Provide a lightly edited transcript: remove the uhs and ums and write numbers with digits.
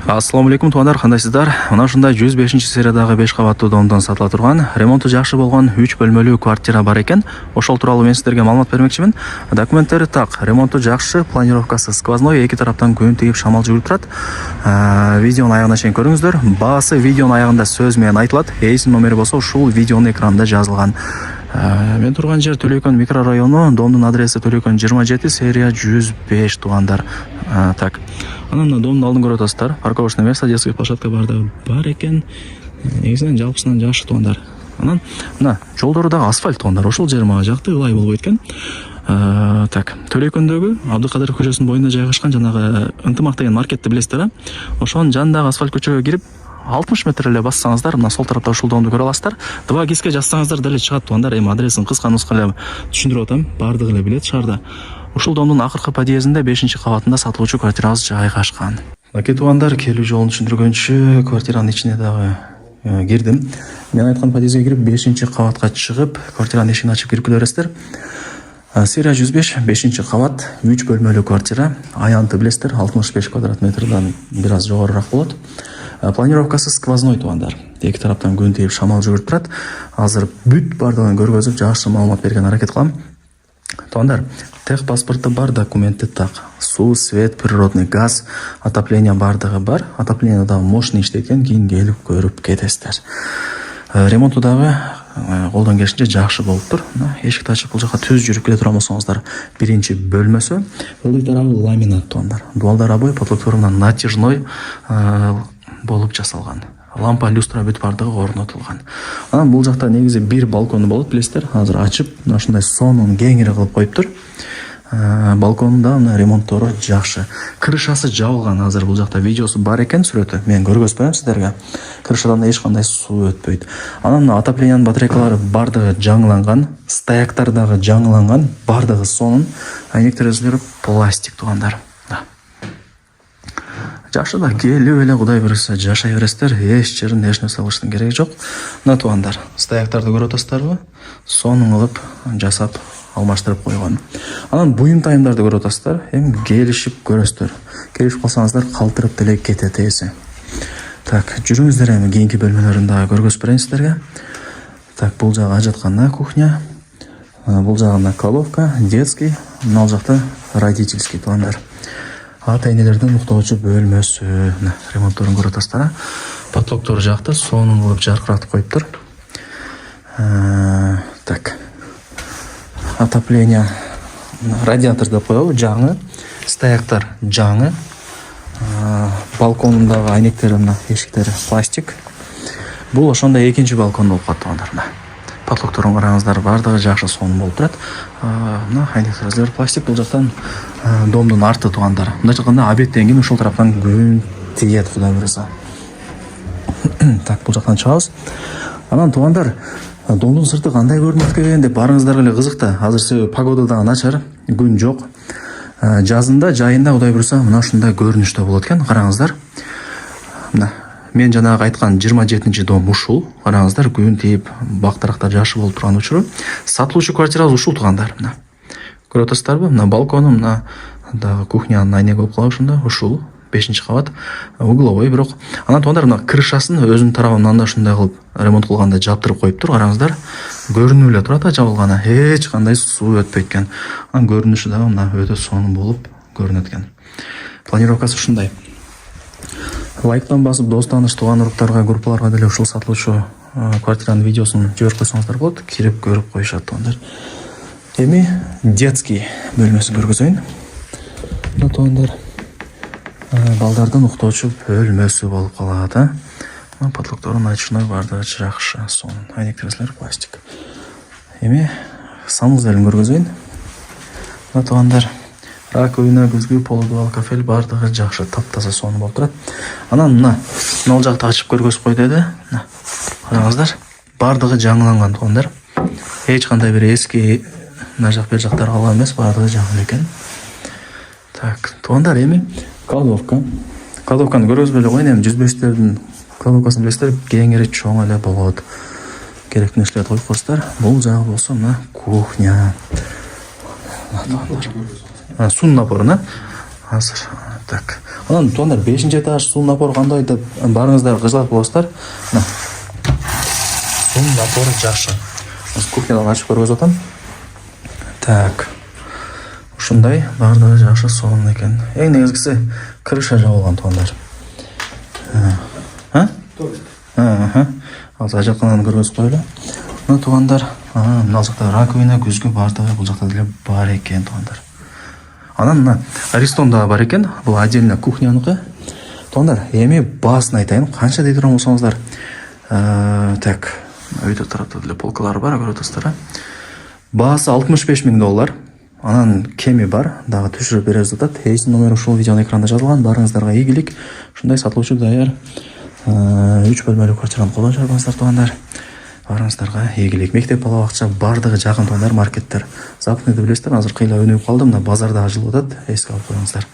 Ассаламу алейкум туугандар, кандайсыздар? Мына ушундай 105-сериядагы 5 кабаттуу домдон сатыла турган, ремонту жакшы болгон 3 бөлмөлүү квартира бар экен. Ошол тууралуу мен сиздерге маалымат бермекчимин. Документтери так, ремонту жакшы, планировкасы сквозной, эки тараптан күн тигип шамал жүрүп турат. Видеонун аягына чейин көрүңүздөр. Баасы видеонун аягында сөз менен айтылат. Эсин номери болсо ушул видеонун экранында жазылган. Мен турган жер Төлөкөн микрорайону, домдун адреси Төлөкөн 27, серия 105 туугандар. Так. Анан домдун алдын көрүп атасыздар. Парковочный место, детский площадка бар экен. Негизинен жалпысынан жакшы туугандар. Анан мына жолдору дагы асфальт туугандар. Ошол жер мага жакты, ылай болбойт экен. Так, Төлөкөндөгү Абдыкадыров көчөсүнүн боюнда жайгашкан жанагы Ынтымак деген маркетти билесиздер, а? Ошонун жанындагы асфальт көчөгө кирип 60 метр эле бассаңыздар, мына сол тарапта ушул домду көрө аласыздар. 2 киске жазсаңыздар деле чыгат туугандар. Эми адресин кыска-нуска эле түшүндүрүп атам. Бардыгы эле билет шаарда. Ушул домдун акыркы подъездинде 5-кабатында сатылуучу квартирабыз жайгашкан. Мынакей туугандар, келүү жолун түшүндүргөнчү квартиранын ичине дагы кирдим. Мен айткан подъездге кирип 5-кабатка чыгып, квартиранын эшигин ачып кирип келе бересиздер. Серия 105, 5-кабат, 3 бөлмөлүү квартира. Аянты билесиздер, 65 квадрат метрден бир аз жогорураак болот. Планировкасы сквозной туугандар. Эки тараптан күн тийип шамал жүрүп турат. Азыр бүт бардыгын көргөзүп, жакшы маалымат берген аракет кылам. Туугандар, тех паспорты бар, документи так. Суу, свет, природный газ, отопление бардыгы бар. Отопление дагы мощный иштейт, кийин келип көрүп кетесиздер. Ремонту дагы колдон келишинче жакшы болуптур. Эшикти ачып бул жака түз жүрүп келе турган болсоңуздар, биринчи бөлмөсү, ылдый тарабы ламинат туугандар. Дуалдар обои потолоктору менен натяжной болуп жасалган. Лампа, люстра бүт бардыгы орнотулган. Анан бул жакта негизи бир балкону болот, билесиздер. Азыр ачып, мына ушундай сонун кеңири кылып коюптур. Балконунда мына ремонттору жакшы. Крышасы жабылган. Азыр бул жакта видеосу бар экен, сүрөтү. Мен көргөзбөйм сиздерге. Крышадан эч кандай суу өтпөйт. Анан мына отоплениянын батарейкалары бардыгы жаңыланган, стояктар дагы жаңыланган, бардыгы сонун. Айнек терезелери пластик туугандар. Жакшы да, келип эле Кудай буйруса жашай бересиздер. Эч жерин эч нерсе кылыштын кереги жок. Мына туугандар, стояктарды көрүп атасыздарбы? Сонун кылып жасап алмаштырып койгон. Анан буюм-тайымдарды көрүп атасыздар. Эми келишип көрөсүздөр. Келишип калсаңыздар калтырып деле кетет эси. Так, жүрүңүздөр, эми кийинки бөлмөлөрүн дагы көргөзүп берейин сиздерге. Так, бул жагы ажаткан кухня. Бул жагында кладовка, детский, мына жакта родительский туугандар. Ата-энелердин уктоочу бөлмөсү. Ремонтторун көрүп атасыздар. Потолоктор жакта сонун кылып жаркыратып коюптур. Так. Отопление, радиатор деп коебу, жаңы. Стояктар жаңы. Балконундагы айнектери мына эшиктери пластик. Бул ошондой экинчи балкон болуп калат туугандар. Потолокторун караңыздар, бардыгы жакшы сонун болуп турат. Мына айнектер пластик, бул жактан домдун арты туугандар. Мындай айтканда обедтен кийин ушул тараптан күн тиет, Кудай буйруса. Так, бул жактан чыгабыз. Анан туугандар, домдун сырты кандай көрүнөт экен деп барыңыздарга эле кызык да. Азыр погода дагы начар, күн жок. Жазында, жайында Кудай буйруса мына ушундай көрүнүштө болот экен. Караңыздар. Мына мен жанагы айткан 27-чи дом ушул. Караңыздар, күн тийип, бактарактар жакшы болуп турган учуру. Сатылуучу квартирабыз ушул туугандар. Мына көрүп атасыздарбы? Мына балкону, мына дагы кухнянын айнеги болуп калат ушунда. Ушул 5-кабат, угловой бирок. Анан туугандар, мына крышасын өзүнүн тарабынан да ушундай кылып ремонт кылганда жаптырып коюптур. Караңыздар, көрүнүп эле турат жабылганы. Эч кандай суу өтпөйт экен. Анан көрүнүшү дагы мына өтө сонун болуп көрүнөт экен. Планировкасы ушундай. Лайктан басып, дос тааныш, тууган уруктарга, группаларга деле ушул сатылуучу квартиранын видеосун жиберип койсоңуздар болот. Кирип көрүп коюшат туугандар. Эми детский бөлмөсүн көргөзөйүн. Мына туугандар, балдардын уктоочу бөлмөсү болуп калат, а. Мына потолокторун ачышына бардыгы жакшы, сонун. Айнек терезелери пластик. Эми санузелин көргөзөйүн. Мына туугандар, раковина, күзгү, полудуал, кафель бардыгы жакшы, таптаза сонун болуп турат. Анан мына ал жакты ачып көргөзүп койду эди. Мына караңыздар, бардыгы жаңыланган туугандар. Эч кандай бир эски мына жак бер жактар калган эмес, бардыгы жаңы экен. Так, туугандар, эми кладовка. Кладовканы көргөзбөй эле коеюн. Эми 105-тердин кладовкасын билесиздер, кеңири чоң эле болот. Керектүү нерселерди коюп койсуздар. Бул жагы болсо мына кухня. Сунун напору, азыр. Так. Анан туугандар 5-этаж суу напору кандай деп барыңыздар кыжалат болосуздар. Мына суу напору жакшы. Кухнядан ачып көргөзүп атам. Так. Ушундай баардыгы жакшы сонун экен. Эң негизгиси крыша жабылган туугандар. Азыр ажаткананы көргөзүп коелу. Мына туугандар, мына жакта раковина, күзгү баардыгы бул жакта деле бар экен туугандар. Анан мына Аристон да бар экен. Бул отдельно кухняныкы. Туугандар, эми баасын айтайын. Канча дей турган болсоңуздар. Так, өйдө тарапта деле полкалары бар, көрүп атасыздар. Баасы $65,000. Анан кеми бар, дагы түшүрүп беребиз деп атат. Эсин номери ушул видеонун экранында жазылган. Барыңыздарга ийгилик. Ушундай сатылуучу даяр 3 бөлмөлүү квартираны колдонуп жатсыздар туугандар. Барыңыздарга ийгилик. Мектеп бала бакча баардыгы жакын туугандар, маркеттер. Западныйды билесиздер, азыр кыйла өнүгүп калды. Мына базарда ачылып атат. Эске алып коюңуздар.